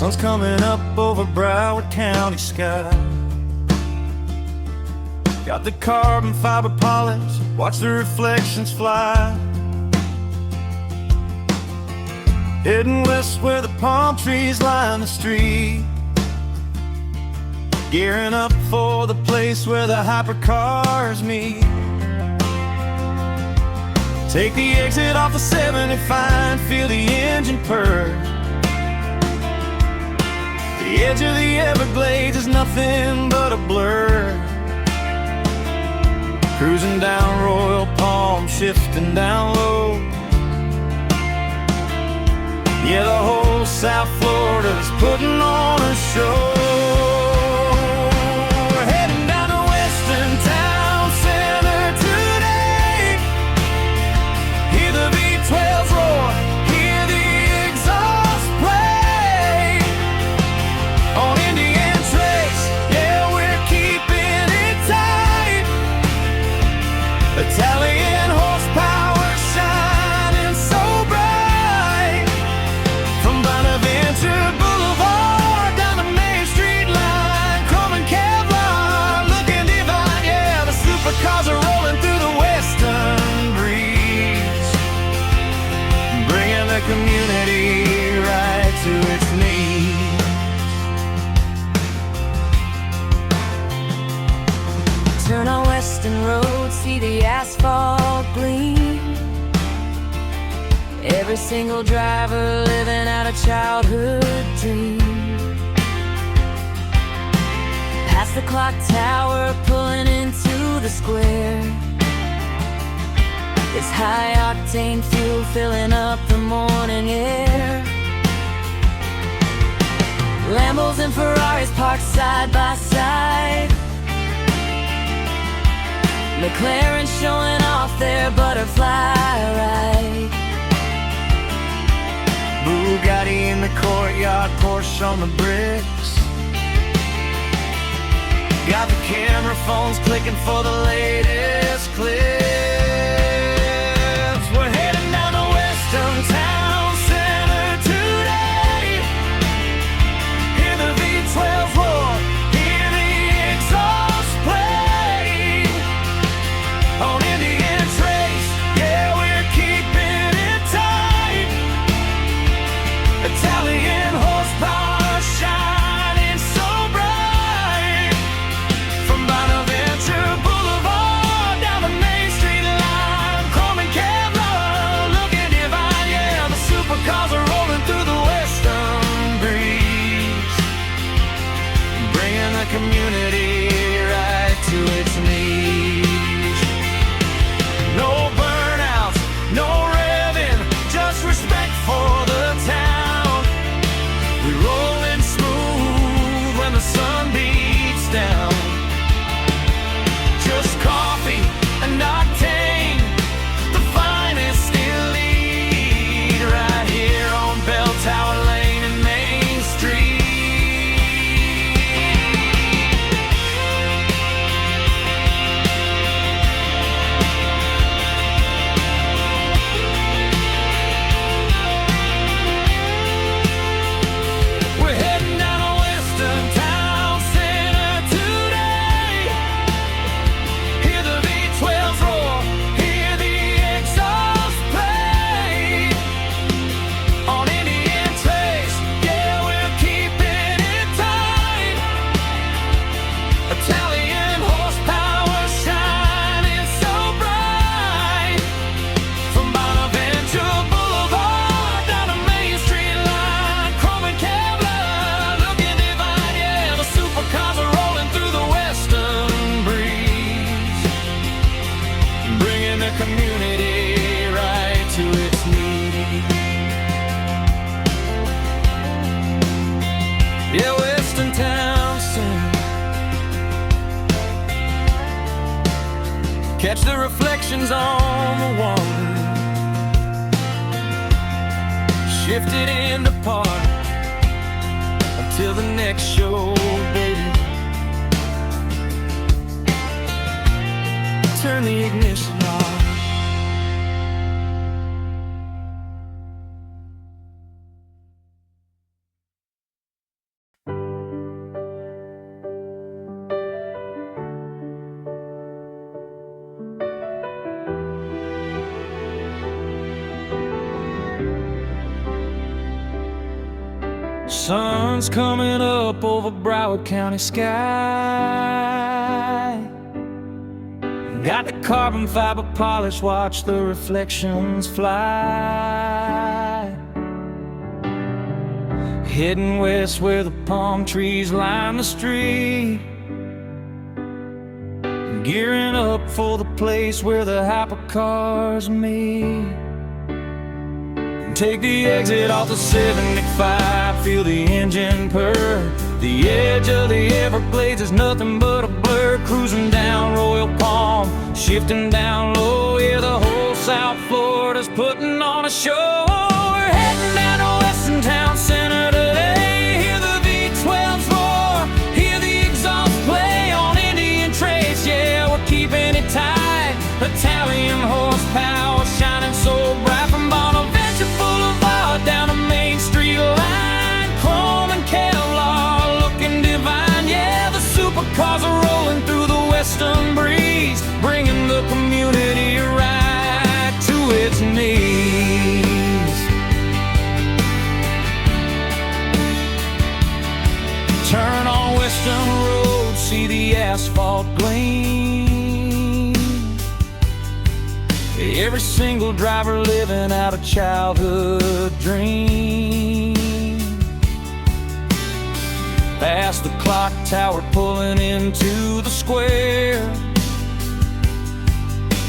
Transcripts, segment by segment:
Sun's coming up over Broward County sky. Got the carbon fiber polish, watch the reflections fly. Heading west where the palm trees line the street, gearing up for the place where the hypercars meet. Take the exit off the 75, feel the engine purr. The edge of the Everglades is nothing but a blur. Cruising down Royal Palm, shifting down low. Yeah, the whole South Florida's putting on a show. We're heading down to Weston Town Center today. Hear the V12s roar, hear the exhaust play. On Indian Trace, yeah, we're keeping it tight. Italian horsepower shining so bright. From Bonaventure Boulevard down the Main Street line, chrome and Kevlar, looking divine. Yeah, the supercars are rolling through the western breeze, bringing the community right to its knees. Turn on Western Road, see the asphalt gleam. Every single driver living out a childhood dream. Past the clock tower, pulling into the square. This high-octane fuel filling up the morning air. Lambos and Ferraris parked side by side. McLaren showing off their butterfly ride. Bugatti in the courtyard, Porsche on the bricks. Got the camera phones clicking for the latest clips. We're heading down to Weston Town Center today. Hear the V12 roar, hear the exhaust play. On Indian Trace, yeah, we're keeping it tight. Italian horsepower shining so bright. From Bonaventure Boulevard down the Main Street line, chrome and Kevlar, looking divine. Yeah, the supercars are rolling through the western breeze, bringing the community right to its knees. No burnouts, no revving, just respect for the town. We rollin' smooth when the sun beats down. Just coffee and octane, the finest elite, right here on Bell Tower Lane and Main Street. We're heading down to Weston Town Center today. Hear the V12s roar, hear the exhaust play. On Indian Trace, yeah, we're keeping it tight. Italian horsepower shining so bright. From Bonaventure Boulevard down the Main Street line, chrome and Kevlar, looking divine. Yeah, the supercars are rolling through the western breeze, bringing the community right to its knees. Yeah, Weston Town Center. Catch the reflections on the water, shifted into park until the next show, baby. Turn the ignition off. Sun's coming up over Broward County sky. Got the carbon fiber polish, watch the reflections fly. Heading west where the palm trees line the street. Gearing up for the place where the hypercars meet. Take the exit off the 75, feel the engine purr. The edge of the Everglades is nothing but a blur. Cruising down Royal Palm, shifting down low. Yeah, the whole South Florida's putting on a show. We're heading down to Weston Town Center today. Hear the V12s roar, hear the exhaust play on Indian Trace. Yeah, we're keeping it tight. Italian horsepower shining so bright from Bonaventure Boulevard down to Main Street line. Chrome and Kevlar looking divine. Yeah, the supercars are rolling through the western breeze, bringing the community right to its knees. Turn on Western Road, see the asphalt gleam. Every single driver living out a childhood dream. Past the clock tower, pulling into the square.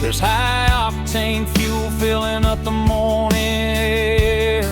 There's high-octane fuel filling up the morning air.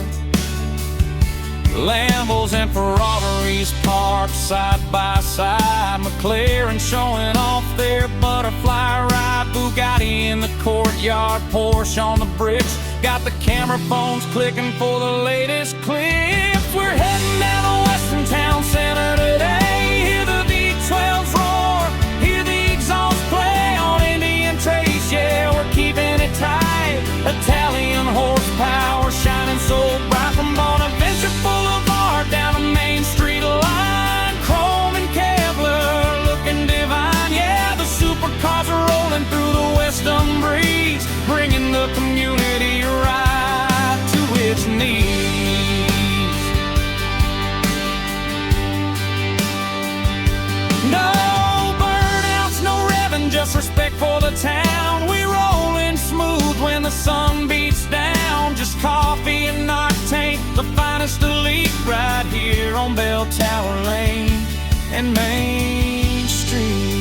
Lambos and Ferraris parked side by side. McLaren showing off their butterfly ride. Bugatti in the courtyard, Porsche on the bricks. Got the camera phones clicking for the latest clips. We're heading down to Weston Town Center today. Hear the V12s roar, hear the exhaust play on Indian Trace. Yeah, we're keeping it tight. Italian horsepower shining so bright from Bonaventure Boulevard down to Main Street line. Chrome and Kevlar looking divine. Yeah, the supercars are rolling through the western breeze, bringing the community right to its knees. No burnouts, no revving, just respect for the town. We rolling smooth when the sun beats down. Just coffee and octane, the finest elite, right here on Bell Tower Lane and Main Street.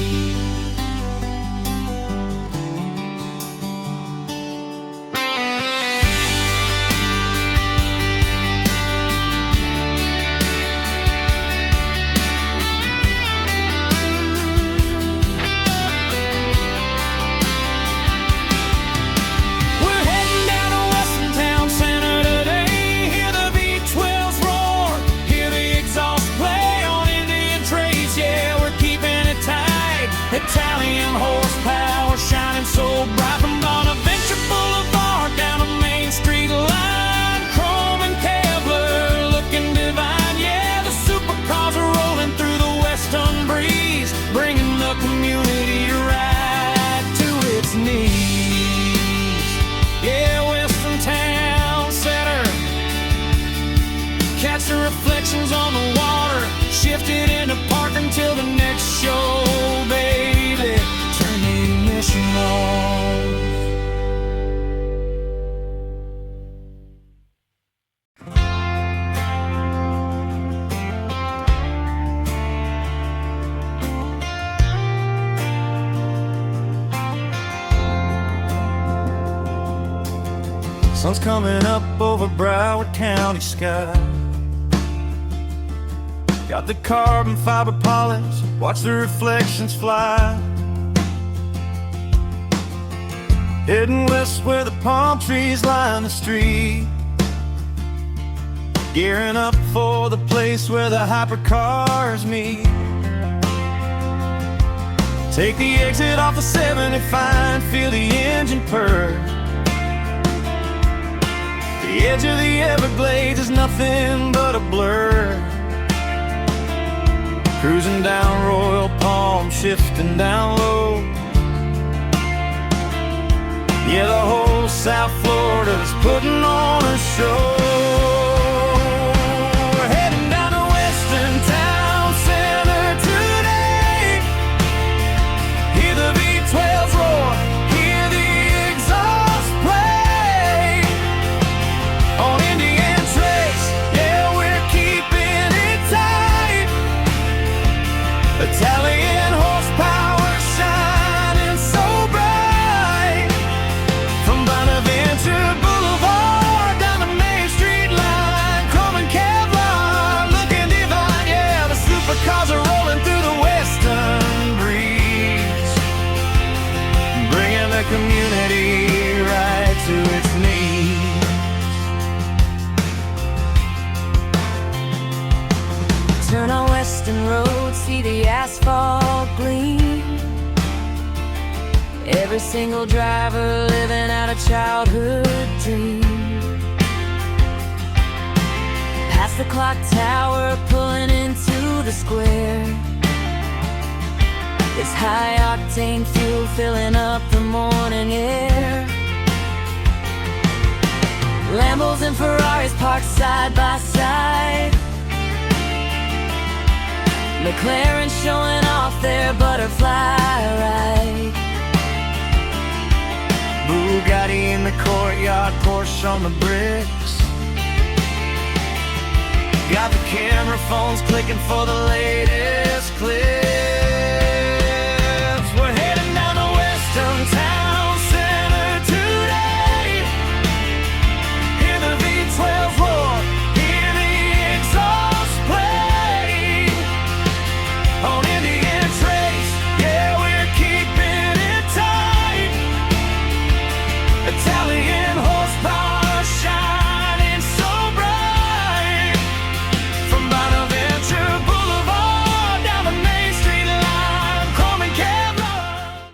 Italian horsepower shining so bright from Bonaventure Boulevard down to Main Street line. Chrome and Kevlar looking divine. Yeah, the supercars are rolling through the western breeze, bringing the community right to its knees. Yeah, Weston Town Center, catch the reflections on the water, shifting into park until the next show, baby. Turn the ignition on. Sun's coming up over Broward County sky. Got the carbon fiber polish, watch the reflections fly. Heading west where the palm trees line the street. Gearing up for the place where the hypercars meet. Take the exit off the 75, feel the engine purr. The edge of the Everglades is nothing but a blur. Cruising down Royal Palm, shifting down low. Yeah, the whole South Florida's putting on a show. We're heading down to Italian horsepower shining so bright from Bonaventure Boulevard down the Main Street line, chrome and Kevlar, looking divine. Yeah, the supercars are rolling through the western breeze, bringing the community right to its knees. Turn on Weston Road, see the asphalt gleam. Every single driver living out a childhood dream. Past the clock tower, pulling into the square. It's high-octane fuel filling up the morning air. Lambos and Ferraris parked side by side. McLaren showing off their butterfly ride. Bugatti in the courtyard, Porsche on the bricks. Got the camera phones clicking for the latest clips.